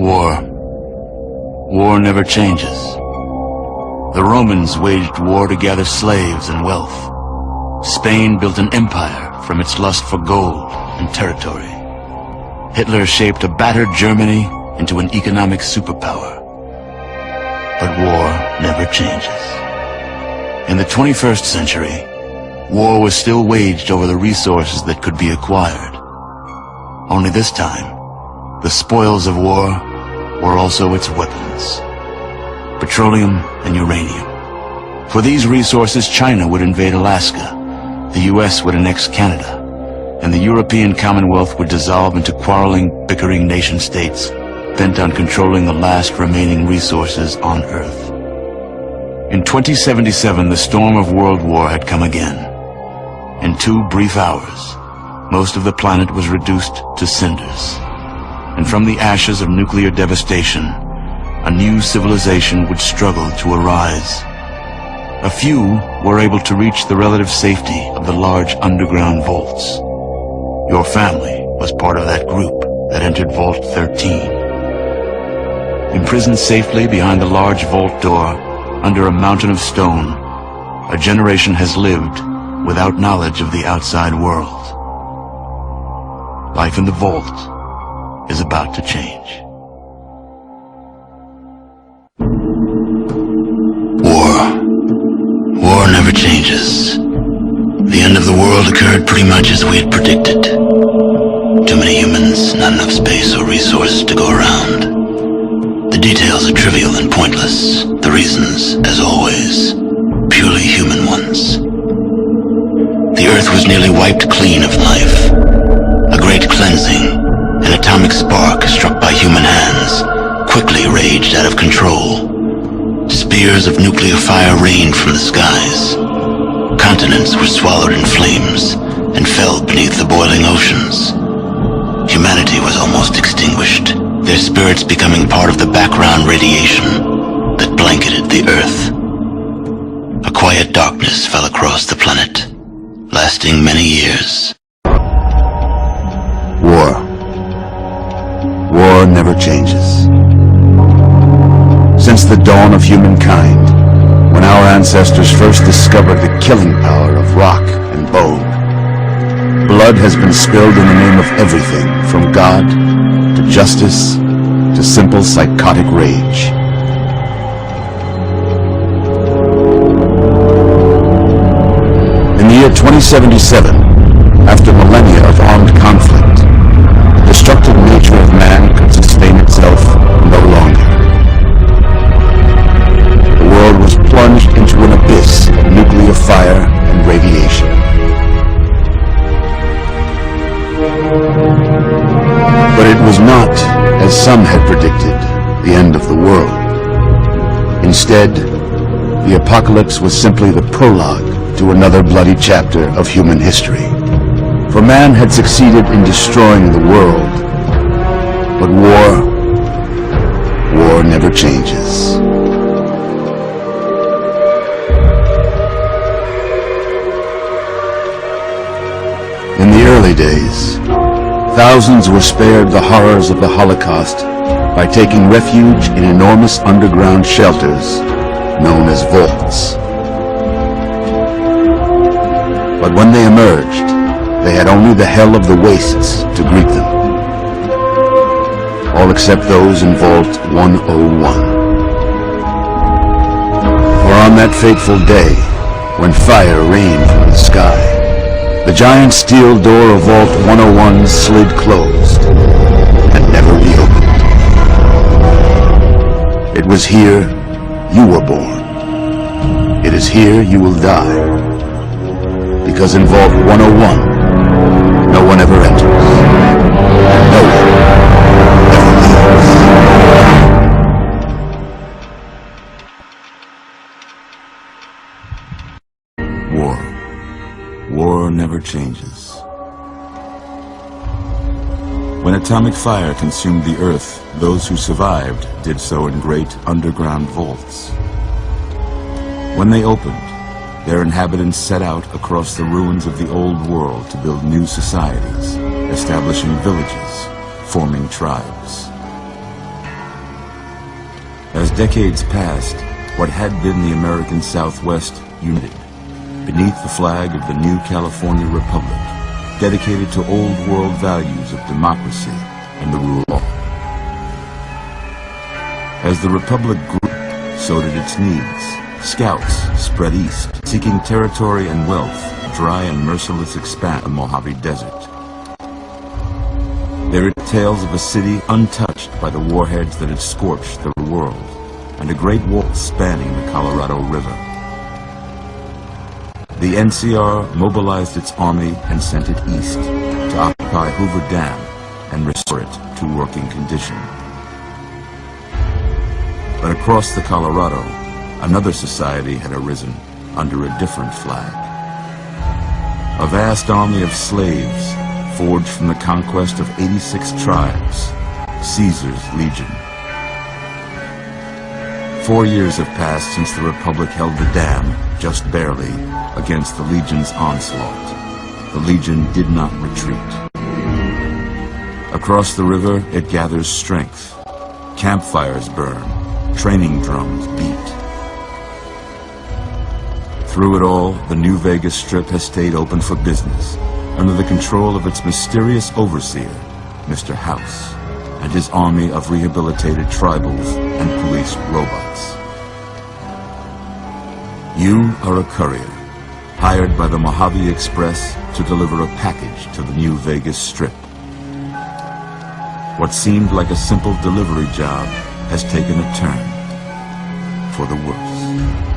War. War never changes. The Romans waged war to gather slaves and wealth. Spain built an empire from its lust for gold and territory. Hitler shaped a battered Germany into an economic superpower. But war never changes. In the 21st century, war was still waged over the resources that could be acquired. Only this time, the spoils of war were also its weapons. Petroleum and uranium. For these resources, China would invade Alaska, the US would annex Canada, and the European Commonwealth would dissolve into quarreling, bickering nation-states bent on controlling the last remaining resources on Earth. In 2077, the storm of World War had come again. In 2 brief hours, most of the planet was reduced to cinders. And from the ashes of nuclear devastation, a new civilization would struggle to arise. A few were able to reach the relative safety of the large underground vaults. Your family was part of that group that entered Vault 13. Imprisoned safely behind the large vault door, under a mountain of stone, a generation has lived without knowledge of the outside world. Life in the vault is about to change. War never changes. The end of the world occurred pretty much as we had predicted. Too many humans, not enough space or resources to go around. The details are trivial and pointless. The reasons, as always, purely human ones. The Earth was nearly wiped clean of life. A great cleansing. An atomic spark struck by human hands quickly raged out of control. Spears of nuclear fire rained from the skies. Continents were swallowed in flames and fell beneath the boiling oceans. Humanity was almost extinguished, their spirits becoming part of the background radiation that blanketed the Earth. A quiet darkness fell across the planet, lasting many years. War never changes. Since the dawn of humankind, when our ancestors first discovered the killing power of rock and bone, blood has been spilled in the name of everything from God to justice to simple psychotic rage. In the year 2077, after millennia of armed conflict, the destructive nature of man could sustain itself no longer. The world was plunged into an abyss of nuclear fire and radiation. But it was not, as some had predicted, the end of the world. Instead, the apocalypse was simply the prologue to another bloody chapter of human history. For man had succeeded in destroying the world, but war never changes. In the early days, thousands were spared the horrors of the Holocaust by taking refuge in enormous underground shelters known as vaults. But when they emerged, they had only the hell of the wastes to greet them. All except those in Vault 101. For on that fateful day, when fire rained from the sky, the giant steel door of Vault 101 slid closed and never reopened. It was here you were born. It is here you will die. Because in Vault 101, no one ever enters. No one ever leaves. War never changes. When atomic fire consumed the Earth, those who survived did so in great underground vaults. When they opened, their inhabitants set out across the ruins of the old world to build new societies, establishing villages, forming tribes. decades passed, what had been the American Southwest united beneath the flag of the new California Republic, dedicated to old world values of democracy and the rule of law. As the Republic grew, so did its needs. Scouts spread east, seeking territory and wealth, dry and merciless expanse of the Mojave Desert. There are tales of a city untouched by the warheads that had scorched the world, and a great wall spanning the Colorado River. The NCR mobilized its army and sent it east to occupy Hoover Dam and restore it to working condition. But across the Colorado, another society had arisen under a different flag. A vast army of slaves forged from the conquest of 86 tribes, Caesar's Legion. 4 years have passed since the Republic held the dam, just barely, against the Legion's onslaught. The Legion did not retreat. Across the river, it gathers strength. Campfires burn, training drums beat. Through it all, the New Vegas Strip has stayed open for business, under the control of its mysterious overseer, Mr. House, and his army of rehabilitated tribals and police robots. You are a courier, hired by the Mojave Express to deliver a package to the New Vegas Strip. What seemed like a simple delivery job has taken a turn for the worse.